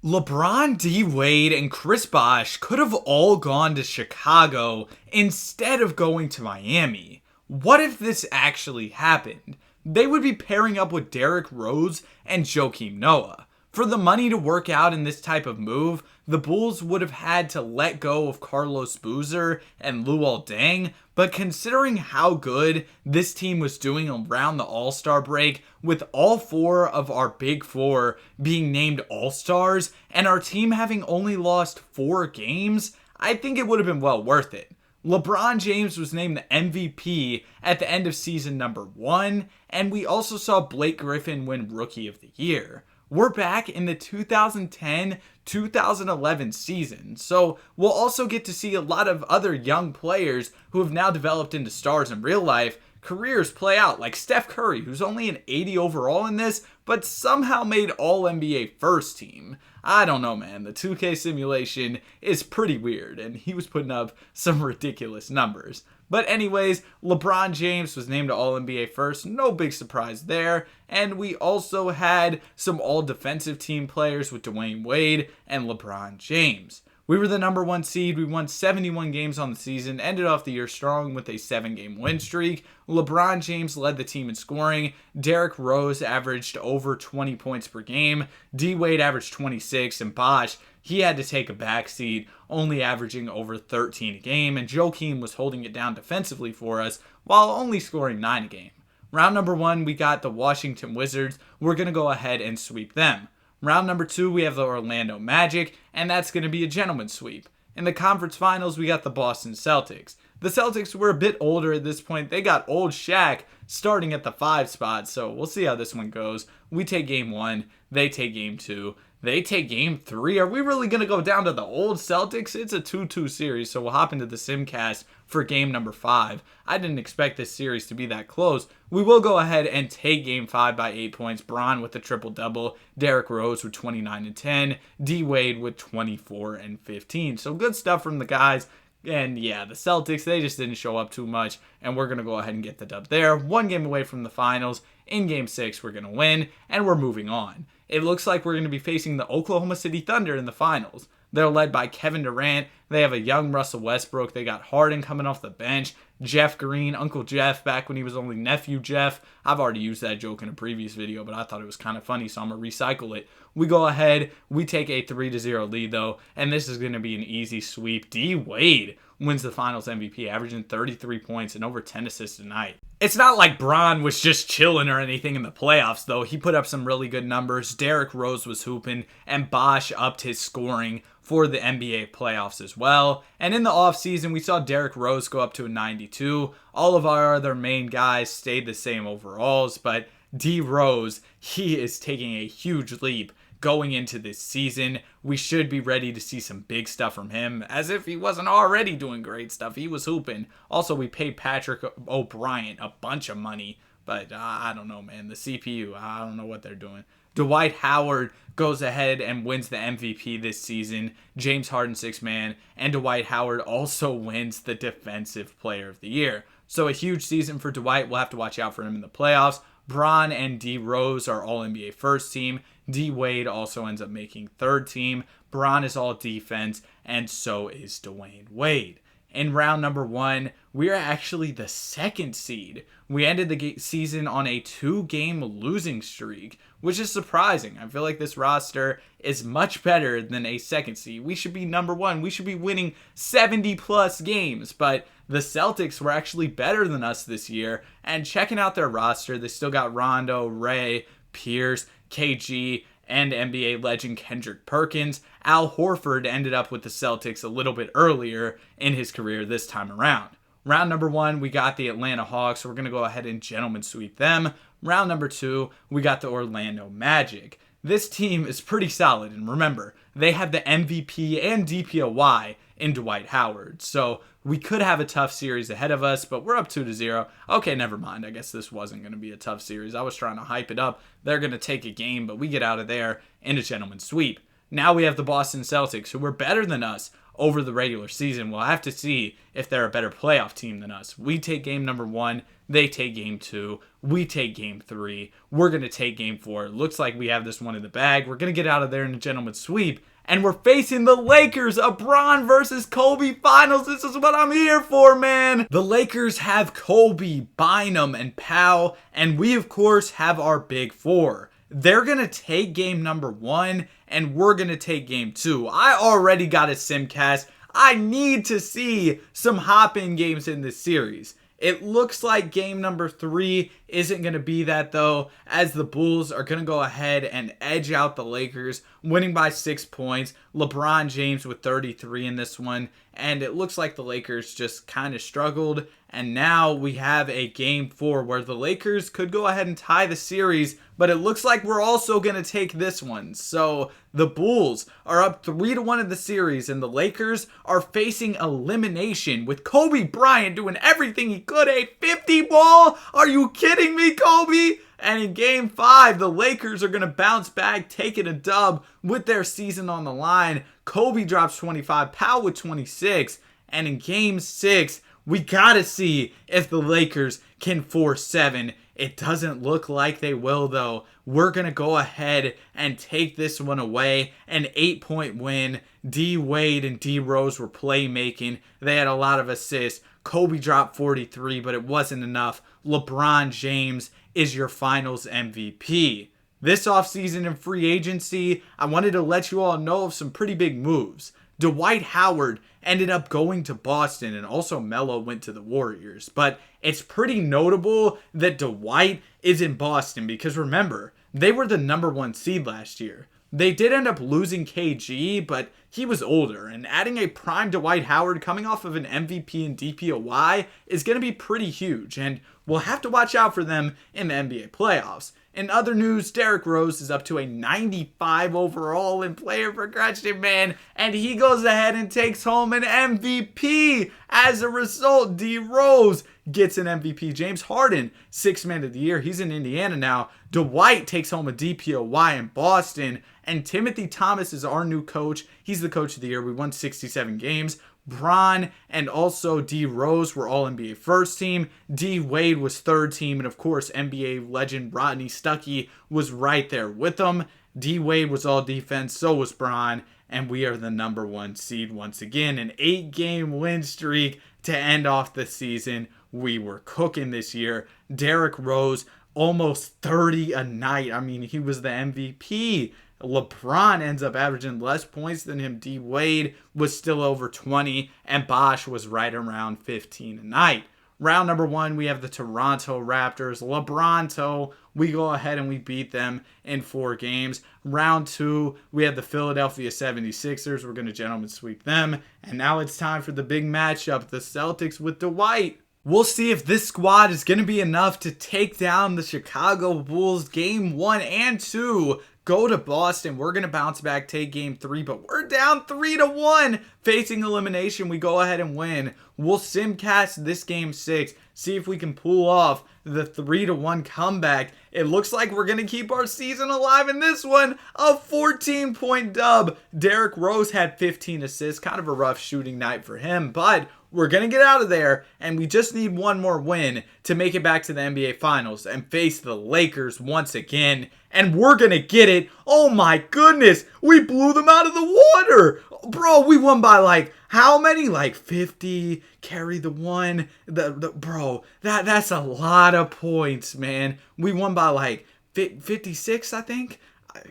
LeBron, D. Wade, and Chris Bosh could have all gone to Chicago instead of going to Miami. What if this actually happened? They would be pairing up with Derrick Rose and Joakim Noah. For the money to work out in this type of move, the Bulls would have had to let go of Carlos Boozer and Luol Deng, but considering how good this team was doing around the All-Star break, with all four of our big four being named All-Stars, and our team having only lost 4 games, I think it would have been well worth it. LeBron James was named the MVP at the end of season number 1, and we also saw Blake Griffin win Rookie of the Year. We're back in the 2010-2011 season, so we'll also get to see a lot of other young players who have now developed into stars in real life, careers play out, like Steph Curry, who's only an 80 overall in this, but somehow made All-NBA first team. I don't know, man. The 2K simulation is pretty weird, and he was putting up some ridiculous numbers. But anyways, LeBron James was named All-NBA first. No big surprise there. And we also had some All-Defensive Team players with Dwayne Wade and LeBron James. We were the number 1 seed. We won 71 games on the season, ended off the year strong with a 7-game win streak. LeBron James led the team in scoring. Derrick Rose averaged over 20 points per game. D. Wade averaged 26, and Bosh, he had to take a backseat, only averaging over 13 a game, and Joakim was holding it down defensively for us while only scoring 9 a game. Round number 1, we got the Washington Wizards. We're going to go ahead and sweep them. Round number 2, we have the Orlando Magic, and that's going to be a gentleman's sweep. In the conference finals, we got the Boston Celtics. The Celtics were a bit older at this point. They got old Shaq starting at the 5 spot, so we'll see how this one goes. We take game 1, they take game 2. They take game 3. Are we really going to go down to the old Celtics? It's a 2-2 series, so we'll hop into the Simcast for game number 5. I didn't expect this series to be that close. We will go ahead and take game 5 by 8 points. Bron with a triple-double. Derrick Rose with 29 and 10. D. Wade with 24 and 15. So good stuff from the guys. And yeah, the Celtics, they just didn't show up too much, and we're going to go ahead and get the dub there. 1 game away from the finals. In game 6, we're going to win, and we're moving on. It looks like we're going to be facing the Oklahoma City Thunder in the finals. They're led by Kevin Durant. They have a young Russell Westbrook. They got Harden coming off the bench. Jeff Green, Uncle Jeff, back when he was only Nephew Jeff. I've already used that joke in a previous video, but I thought it was kind of funny, so I'm going to recycle it. We go ahead. We take a 3-0 lead, though, and this is going to be an easy sweep. D. Wade wins the finals MVP, averaging 33 points and over 10 assists tonight. It's not like Bron was just chilling or anything in the playoffs, though. He put up some really good numbers. Derrick Rose was hooping, and Bosh upped his scoring for the NBA playoffs as well. And in the offseason, we saw Derrick Rose go up to a 92. All of our other main guys stayed the same overalls, but D. Rose, he is taking a huge leap going into this season. We should be ready to see some big stuff from him, as if he wasn't already doing great stuff. He was hooping. Also, we paid Patrick O'Brien a bunch of money, but I don't know, man. The CPU, I don't know what they're doing. Dwight Howard goes ahead and wins the MVP this season. James Harden, 6th man, and Dwight Howard also wins the Defensive Player of the Year. So a huge season for Dwight. We'll have to watch out for him in the playoffs. Bron and D. Rose are All-NBA first team. D. Wade also ends up making 3rd team. Bron is all defense, and so is Dwayne Wade. In round number 1, we are actually the 2nd seed. We ended the season on a 2-game losing streak, which is surprising. I feel like this roster is much better than a 2nd seed. We should be number 1. We should be winning 70-plus games, but the Celtics were actually better than us this year. And checking out their roster, they still got Rondo, Ray, Pierce, KG, and NBA legend Kendrick Perkins. Al Horford ended up with the Celtics a little bit earlier in his career this time around. Round number 1, we got the Atlanta Hawks. We're going to go ahead and gentlemen sweep them. Round number 2, we got the Orlando Magic. This team is pretty solid, and remember, they have the MVP and DPOY in Dwight Howard. So we could have a tough series ahead of us, but we're up 2-0. Okay, never mind. I guess this wasn't going to be a tough series. I was trying to hype it up. They're going to take a game, but we get out of there in a gentleman's sweep. Now we have the Boston Celtics, who were better than us over the regular season. We'll have to see if they're a better playoff team than us. We take game number 1. They take game 2. We take game 3. We're going to take game 4. Looks like we have this one in the bag. We're going to get out of there in a gentleman's sweep. And we're facing the Lakers, a Bron versus Kobe finals. This is what I'm here for, man. The Lakers have Kobe, Bynum, and Powell. And we, of course, have our big 4. They're going to take game number 1, and we're going to take game 2. I already got a simcast. I need to see some hop-in games in this series. It looks like game number 3 isn't going to be that, though, as the Bulls are going to go ahead and edge out the Lakers, winning by 6 points. LeBron James with 33 in this one, and it looks like the Lakers just kind of struggled, and now we have a game 4 where the Lakers could go ahead and tie the series, but it looks like we're also going to take this one. So the Bulls are up 3-1 in the series, and the Lakers are facing elimination with Kobe Bryant doing everything he could. A 50 ball? Are you kidding me, Kobe? And in game 5, the Lakers are going to bounce back, taking a dub with their season on the line. Kobe drops 25, Powell with 26. And in game 6, we got to see if the Lakers can force 7. It doesn't look like they will, though. We're going to go ahead and take this one away. An 8-point win. D. Wade and D. Rose were playmaking. They had a lot of assists. Kobe dropped 43, but it wasn't enough. LeBron James is your finals MVP. This offseason in free agency, I wanted to let you all know of some pretty big moves. Dwight Howard ended up going to Boston, and also Melo went to the Warriors. But it's pretty notable that Dwight is in Boston because remember, they were the number 1 seed last year. They did end up losing KG, but he was older, and adding a prime Dwight Howard coming off of an MVP and DPOY is going to be pretty huge, and we'll have to watch out for them in the NBA playoffs. In other news, Derrick Rose is up to a 95 overall in player progression, man, and he goes ahead and takes home an MVP. As a result, D. Rose gets an MVP. James Harden, 6th man of the year. He's in Indiana now. Dwight takes home a DPOY in Boston, and Timothy Thomas is our new coach. He's the coach of the year. We won 67 games. Bron and also D. Rose were all NBA first team. D. Wade was third team. And of course, NBA legend Rodney Stuckey was right there with them. D. Wade was all defense. So was Bron. And we are the number 1 seed once again. An 8-game win streak to end off the season. We were cooking this year. Derrick Rose, almost 30 a night. I mean, he was the MVP. LeBron ends up averaging less points than him. D. Wade was still over 20, and Bosh was right around 15 a night. Round number 1, we have the Toronto Raptors. LeBronto, we go ahead and we beat them in 4 games. Round 2, we have the Philadelphia 76ers. We're going to gentlemen sweep them. And now it's time for the big matchup, the Celtics with Dwight. We'll see if this squad is going to be enough to take down the Chicago Bulls game 1 and 2. Go to Boston. We're going to bounce back, take game 3, but we're down 3-1. Facing elimination, we go ahead and win. We'll simcast this game 6, see if we can pull off the 3-1 comeback. It looks like we're going to keep our season alive in this one. A 14-point dub. Derrick Rose had 15 assists. Kind of a rough shooting night for him, but we're going to get out of there, and we just need one more win to make it back to the NBA Finals and face the Lakers once again, and we're going to get it. Oh my goodness, we blew them out of the water. Bro, we won by like, how many? Like 50, carry the one. Bro, that's a lot of points, man. We won by like 56, I think.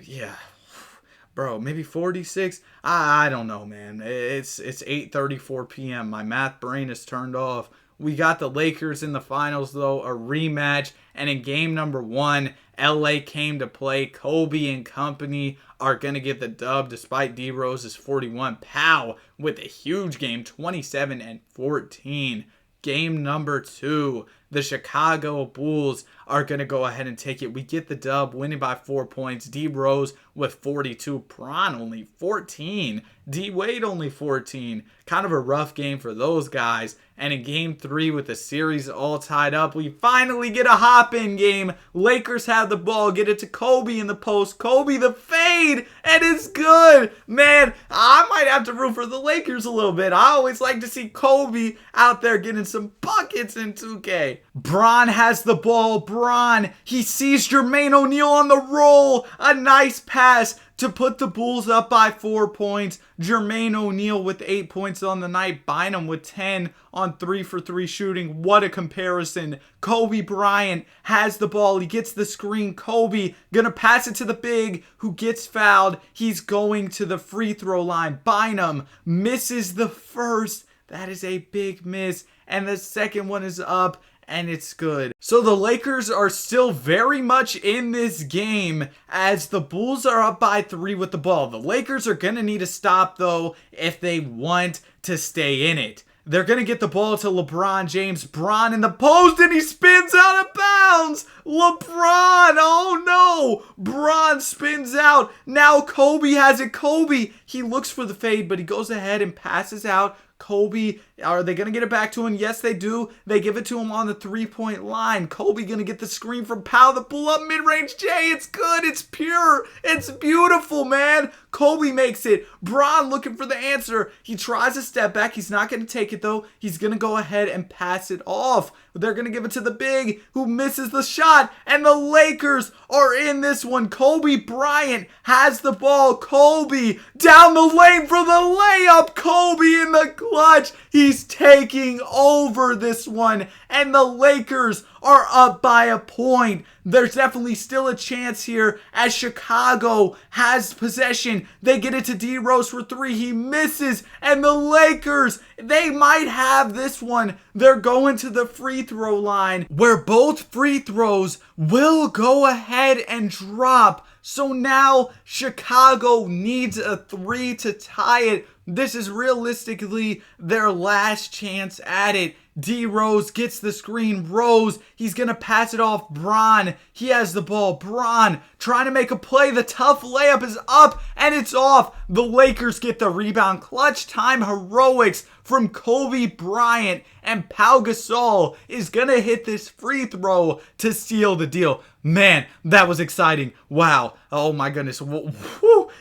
Yeah. Bro, maybe 46. I don't know, man. It's 8:34 p.m. My math brain is turned off. We got the Lakers in the finals, though, a rematch. And in game number 1, LA came to play. Kobe and company are going to get the dub despite D. Rose's 41. Powell with a huge game, 27 and 14. Game number 2, the Chicago Bulls are going to go ahead and take it. We get the dub, winning by 4 points. D. Rose with 42. Bron only 14. D. Wade only 14. Kind of a rough game for those guys. And in game 3, with the series all tied up, we finally get a hop-in game. Lakers have the ball, get it to Kobe in the post. Kobe the fade, and it's good. Man, I might have to root for the Lakers a little bit. I always like to see Kobe out there getting some buckets in 2K. right. Bron has the ball. Bron, he sees Jermaine O'Neal on the roll. A nice pass to put the Bulls up by 4 points. Jermaine O'Neal with 8 points on the night. Bynum with 10 on 3 for 3 shooting. What a comparison. Kobe Bryant has the ball. He gets the screen. Kobe gonna pass it to the big who gets fouled. He's going to the free throw line. Bynum misses the first. That is a big miss. And the second one is up. And it's good. So the Lakers are still very much in this game as the Bulls are up by 3 with the ball. The Lakers are going to need a stop, though, if they want to stay in it. They're going to get the ball to LeBron James. Bron in the post, and he spins out of bounds. LeBron, oh no. Bron spins out. Now Kobe has it. Kobe, he looks for the fade, but he goes ahead and passes out. Kobe, are they going to get it back to him? Yes, they do. They give it to him on the 3-point line. Kobe going to get the screen from Powell. The pull up mid-range J. It's good. It's pure. It's beautiful, man. Kobe makes it. Bron looking for the answer. He tries to step back. He's not going to take it, though. He's going to go ahead and pass it off. They're going to give it to the big who misses the shot. And the Lakers are in this one. Kobe Bryant has the ball. Kobe down the lane for the layup. Kobe in the clutch. He's taking over this one. And the Lakers are up by a point. There's definitely still a chance here as Chicago has possession. They get it to D Rose for 3. He misses. And the Lakers, they might have this one. They're going to the free throw line where both free throws will go ahead and drop. So now Chicago needs a 3 to tie it. This is realistically their last chance at it. D Rose gets the screen. Rose, he's going to pass it off. Bron, he has the ball. Bron trying to make a play. The tough layup is up and it's off. The Lakers get the rebound. Clutch time heroics from Kobe Bryant, and Pau Gasol is going to hit this free throw to seal the deal. Man, that was exciting. Wow. Oh my goodness. Woo.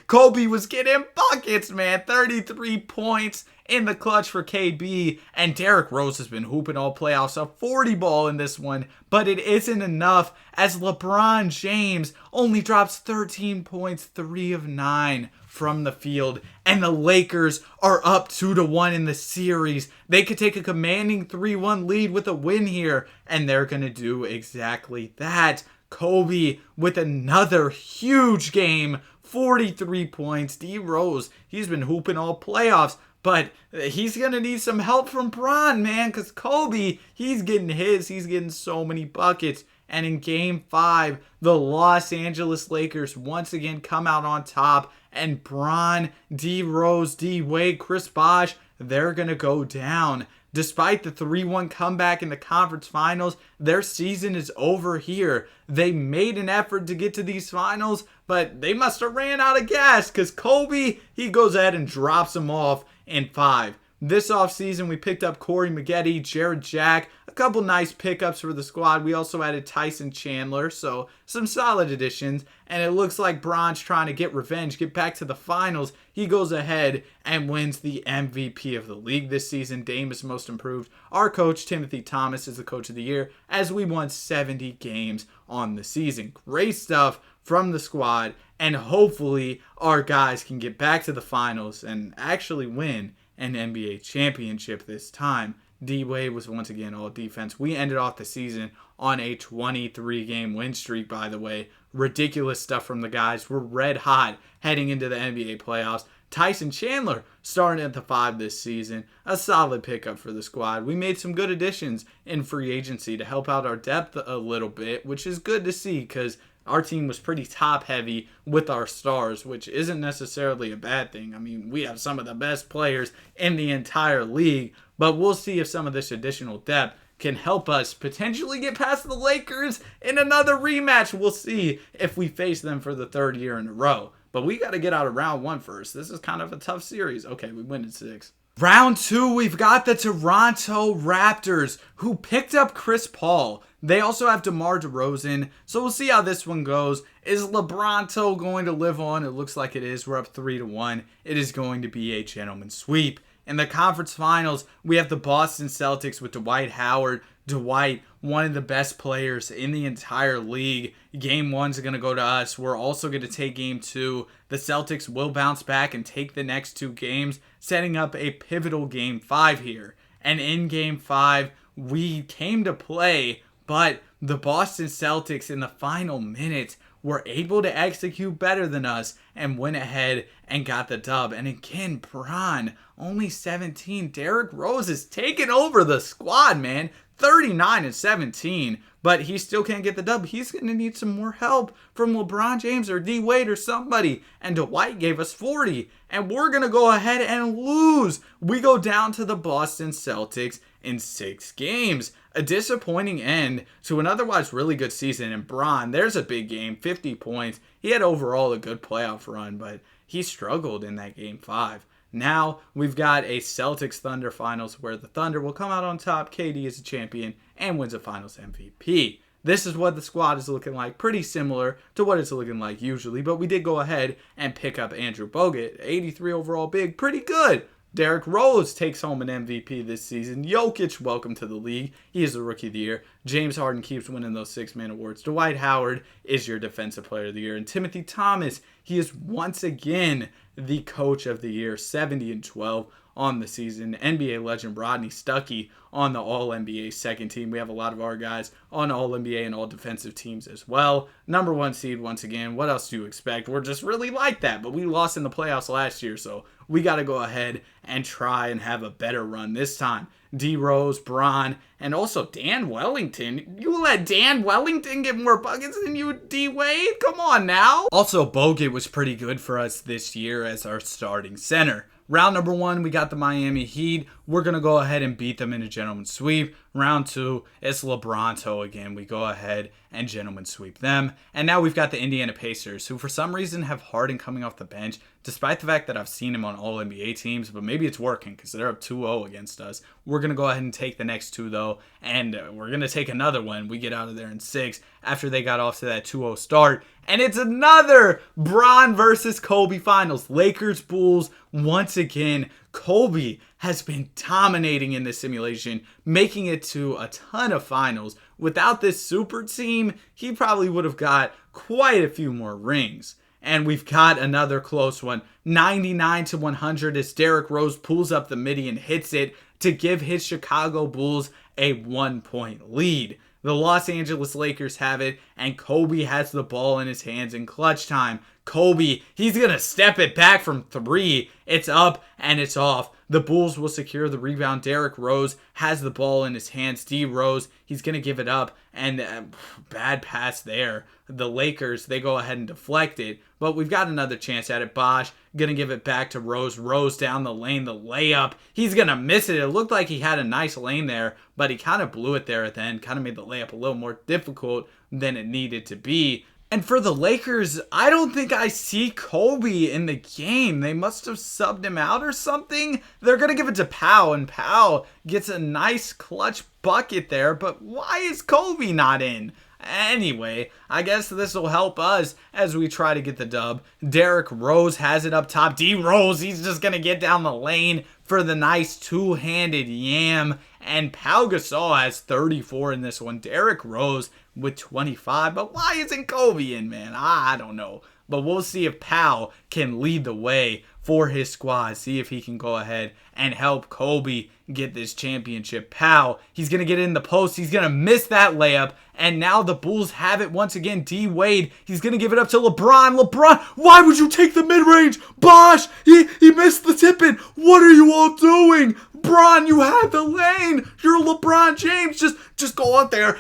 Kobe was getting buckets, man. 33 points in the clutch for KB, and Derrick Rose has been hooping all playoffs. A 40 ball in this one, but it isn't enough as LeBron James only drops 13 points, 3 of 9 from the field, and the Lakers are up 2-1 in the series. They could take a commanding 3-1 lead with a win here, and they're going to do exactly that. Kobe with another huge game, 43 points. D Rose, he's been hooping all playoffs. But he's going to need some help from Bron, man, because Kobe, he's getting his. He's getting so many buckets. And in Game 5, the Los Angeles Lakers once again come out on top. And Bron, D Rose, D Wade, Chris Bosh, they're going to go down. Despite the 3-1 comeback in the conference finals, their season is over here. They made an effort to get to these finals, but they must have ran out of gas because Kobe, he goes ahead and drops them off in 5. This offseason, we picked up Corey Maggette, Jared Jack, a couple nice pickups for the squad. We also added Tyson Chandler, so some solid additions. And it looks like Bron's trying to get revenge, get back to the finals. He goes ahead and wins the MVP of the league this season. Dame is most improved. Our coach, Timothy Thomas, is the coach of the year as we won 70 games on the season. Great stuff from the squad, and hopefully our guys can get back to the finals and actually win an NBA championship this time. D-Wade was once again all defense. We ended off the season on a 23-game win streak, by the way. Ridiculous stuff from the guys. We're red hot heading into the NBA playoffs. Tyson Chandler starting at the 5 this season. A solid pickup for the squad. We made some good additions in free agency to help out our depth a little bit, which is good to see because our team was pretty top-heavy with our stars, which isn't necessarily a bad thing. I mean, we have some of the best players in the entire league, but we'll see if some of this additional depth can help us potentially get past the Lakers in another rematch. We'll see if we face them for the 3rd year in a row. But we got to get out of round 1 first. This is kind of a tough series. Okay, we win in 6. Round 2, we've got the Toronto Raptors, who picked up Chris Paul. They also have DeMar DeRozan, so we'll see how this one goes. Is LeBronto going to live on? It looks like it is. We're up 3-1. It is going to be a gentleman's sweep. In the conference finals, we have the Boston Celtics with Dwight Howard. Dwight, one of the best players in the entire league. Game 1's going to go to us. We're also going to take Game 2. The Celtics will bounce back and take the next 2 games, setting up a pivotal Game 5 here. And in Game 5, we came to play, but the Boston Celtics in the final minutes were able to execute better than us and went ahead and got the dub. And again, Bron, only 17. Derrick Rose is taking over the squad, man. 39-17, but he still can't get the dub. He's going to need some more help from LeBron James or D Wade or somebody. And Dwight gave us 40, and we're going to go ahead and lose. We go down to the Boston Celtics in 6 games. A disappointing end to an otherwise really good season. And Bron, there's a big game, 50 points. He had overall a good playoff run, but he struggled in that Game 5. Now we've got a Celtics Thunder finals where the Thunder will come out on top. KD is a champion and wins a finals MVP. This is what the squad is looking like. Pretty similar to what it's looking like usually, but we did go ahead and pick up Andrew Bogut. 83 overall big, pretty good. Derrick Rose takes home an MVP this season. Jokic, welcome to the league. He is the Rookie of the Year. James Harden keeps winning those 6-man awards. Dwight Howard is your Defensive Player of the Year. And Timothy Thomas, he is once again the Coach of the Year. 70-12 on the season. NBA legend Rodney Stuckey on the All-NBA second team. We have a lot of our guys on All-NBA and All-Defensive teams as well. Number 1 seed once again. What else do you expect? We're just really like that, but we lost in the playoffs last year, so we got to go ahead and try and have a better run this time. D Rose, Bron, and also Dan Wellington. You let Dan Wellington get more buckets than you, D Wade? Come on now. Also, Bogut was pretty good for us this year as our starting center. Round number 1, we got the Miami Heat. We're going to go ahead and beat them in a gentleman's sweep. Round 2, it's LeBronto again. We go ahead and gentleman sweep them. And now we've got the Indiana Pacers, who for some reason have Harden coming off the bench, despite the fact that I've seen him on all NBA teams, but maybe it's working because they're up 2-0 against us. We're going to go ahead and take the next 2, though, and we're going to take another one. We get out of there in 6 after they got off to that 2-0 start. And it's another Bron versus Kobe finals. Lakers, Bulls, once again. Kobe has been dominating in this simulation, making it to a ton of finals. Without this super team, he probably would have got quite a few more rings. And we've got another close one. 99-100 as Derrick Rose pulls up the midi and hits it to give his Chicago Bulls a 1-point lead. The Los Angeles Lakers have it, and Kobe has the ball in his hands in clutch time. Kobe, he's going to step it back from 3. It's up and it's off. The Bulls will secure the rebound. Derrick Rose has the ball in his hands. D Rose, he's going to give it up, and bad pass there. The Lakers, they go ahead and deflect it, but we've got another chance at it. Bosh going to give it back to Rose. Rose down the lane, the layup. He's going to miss it. It looked like he had a nice lane there, but he kind of blew it there at the end. Kind of made the layup a little more difficult than it needed to be. And for the Lakers, I don't think I see Kobe in the game. They must have subbed him out or something. They're going to give it to Powell, and Powell gets a nice clutch bucket there. But why is Kobe not in? Anyway, I guess this will help us as we try to get the dub. Derrick Rose has it up top. D Rose, he's just going to get down the lane for the nice two-handed yam. And Pau Gasol has 34 in this one. Derrick Rose with 25. But why isn't Kobe in, man? I don't know. But we'll see if Pau can lead the way for his squad. See if he can go ahead and help Kobe get this championship. Pau, he's going to get in the post. He's going to miss that layup. And now the Bulls have it once again. D Wade, he's going to give it up to LeBron. LeBron, why would you take the mid-range? Bosh, he missed the tip-in. What are you all doing? Bron, you had the lane. You're LeBron James. Just go out there.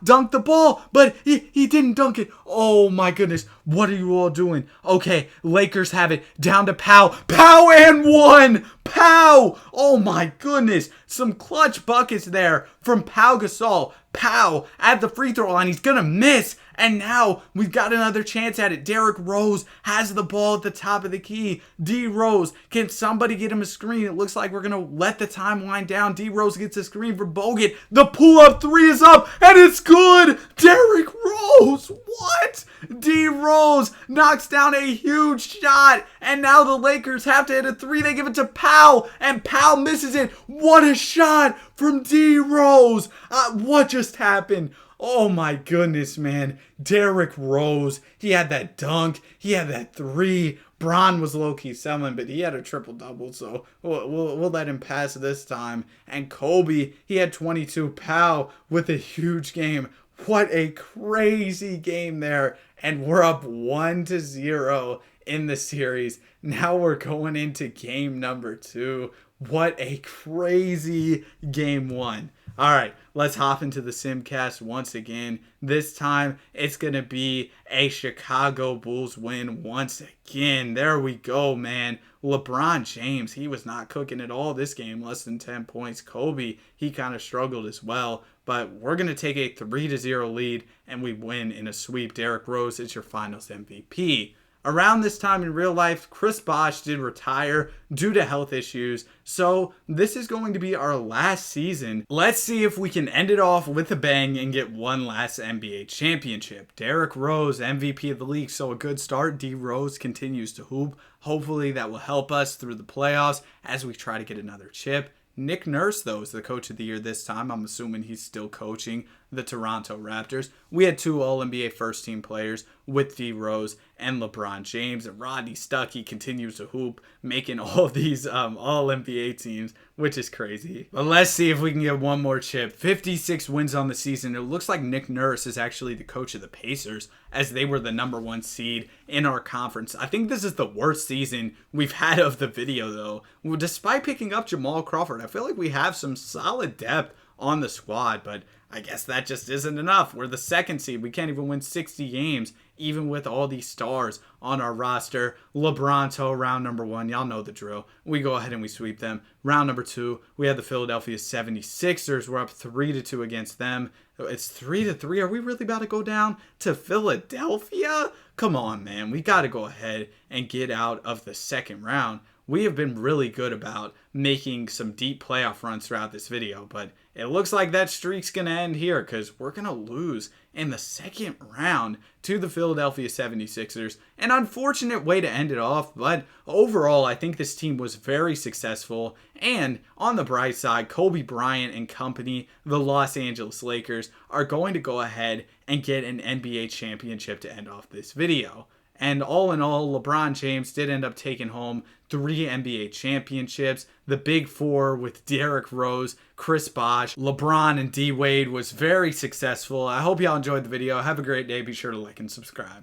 Dunk the ball. But he didn't dunk it. Oh my goodness. What are you all doing? Okay, Lakers have it. Down to Pau. Pau and one. Pau. Oh my goodness. Some clutch buckets there from Pau Gasol. Pau at the free throw line. He's going to miss. And now we've got another chance at it. Derrick Rose has the ball at the top of the key. D Rose, can somebody get him a screen? It looks like we're going to let the time wind down. D Rose gets a screen for Bogut. The pull-up three is up, and it's good. Derrick Rose, what? D Rose knocks down a huge shot, and now the Lakers have to hit a three. They give it to Powell, and Powell misses it. What a shot from D Rose. What just happened? Oh my goodness, man. Derrick Rose, he had that dunk, he had that three. Bron was low-key selling, but he had a triple-double, so we'll let him pass this time. And Kobe, he had 22. Powell with a huge game. What a crazy game there. And we're up 1-0 in the series. Now we're going into game number 2. What a crazy game 1. All right, let's hop into the Simcast once again. This time, it's going to be a Chicago Bulls win once again. There we go, man. LeBron James, he was not cooking at all this game, less than 10 points. Kobe, he kind of struggled as well. But we're going to take a 3-0 lead, and we win in a sweep. Derrick Rose is your finals MVP. Around this time in real life, Chris Bosh did retire due to health issues, so this is going to be our last season. Let's see if we can end it off with a bang and get one last NBA championship. Derrick Rose, MVP of the league, so a good start. D Rose continues to hoop. Hopefully that will help us through the playoffs as we try to get another chip. Nick Nurse, though, is the coach of the year this time. I'm assuming he's still coaching the Toronto Raptors. We had 2 All-NBA first-team players with D Rose and LeBron James. And Rodney Stuckey continues to hoop, making all these All-NBA teams, which is crazy. But let's see if we can get one more chip. 56 wins on the season. It looks like Nick Nurse is actually the coach of the Pacers, as they were the #1 seed in our conference. I think this is the worst season we've had of the video, though. Despite picking up Jamal Crawford, I feel like we have some solid depth on the squad, but I guess that just isn't enough. We're the 2nd seed. We can't even win 60 games, even with all these stars on our roster. LeBronto, round number 1. Y'all know the drill. We go ahead and we sweep them. Round number 2, we have the Philadelphia 76ers. We're up 3-2 against them. It's 3-3. Are we really about to go down to Philadelphia? Come on, man. We got to go ahead and get out of the 2nd round. We have been really good about making some deep playoff runs throughout this video, but it looks like that streak's going to end here because we're going to lose in the 2nd round to the Philadelphia 76ers. An unfortunate way to end it off, but overall, I think this team was very successful. And on the bright side, Kobe Bryant and company, the Los Angeles Lakers, are going to go ahead and get an NBA championship to end off this video. And all in all, LeBron James did end up taking home 3 NBA championships. The big 4 with Derrick Rose, Chris Bosh, LeBron, and D Wade was very successful. I hope y'all enjoyed the video. Have a great day. Be sure to like and subscribe.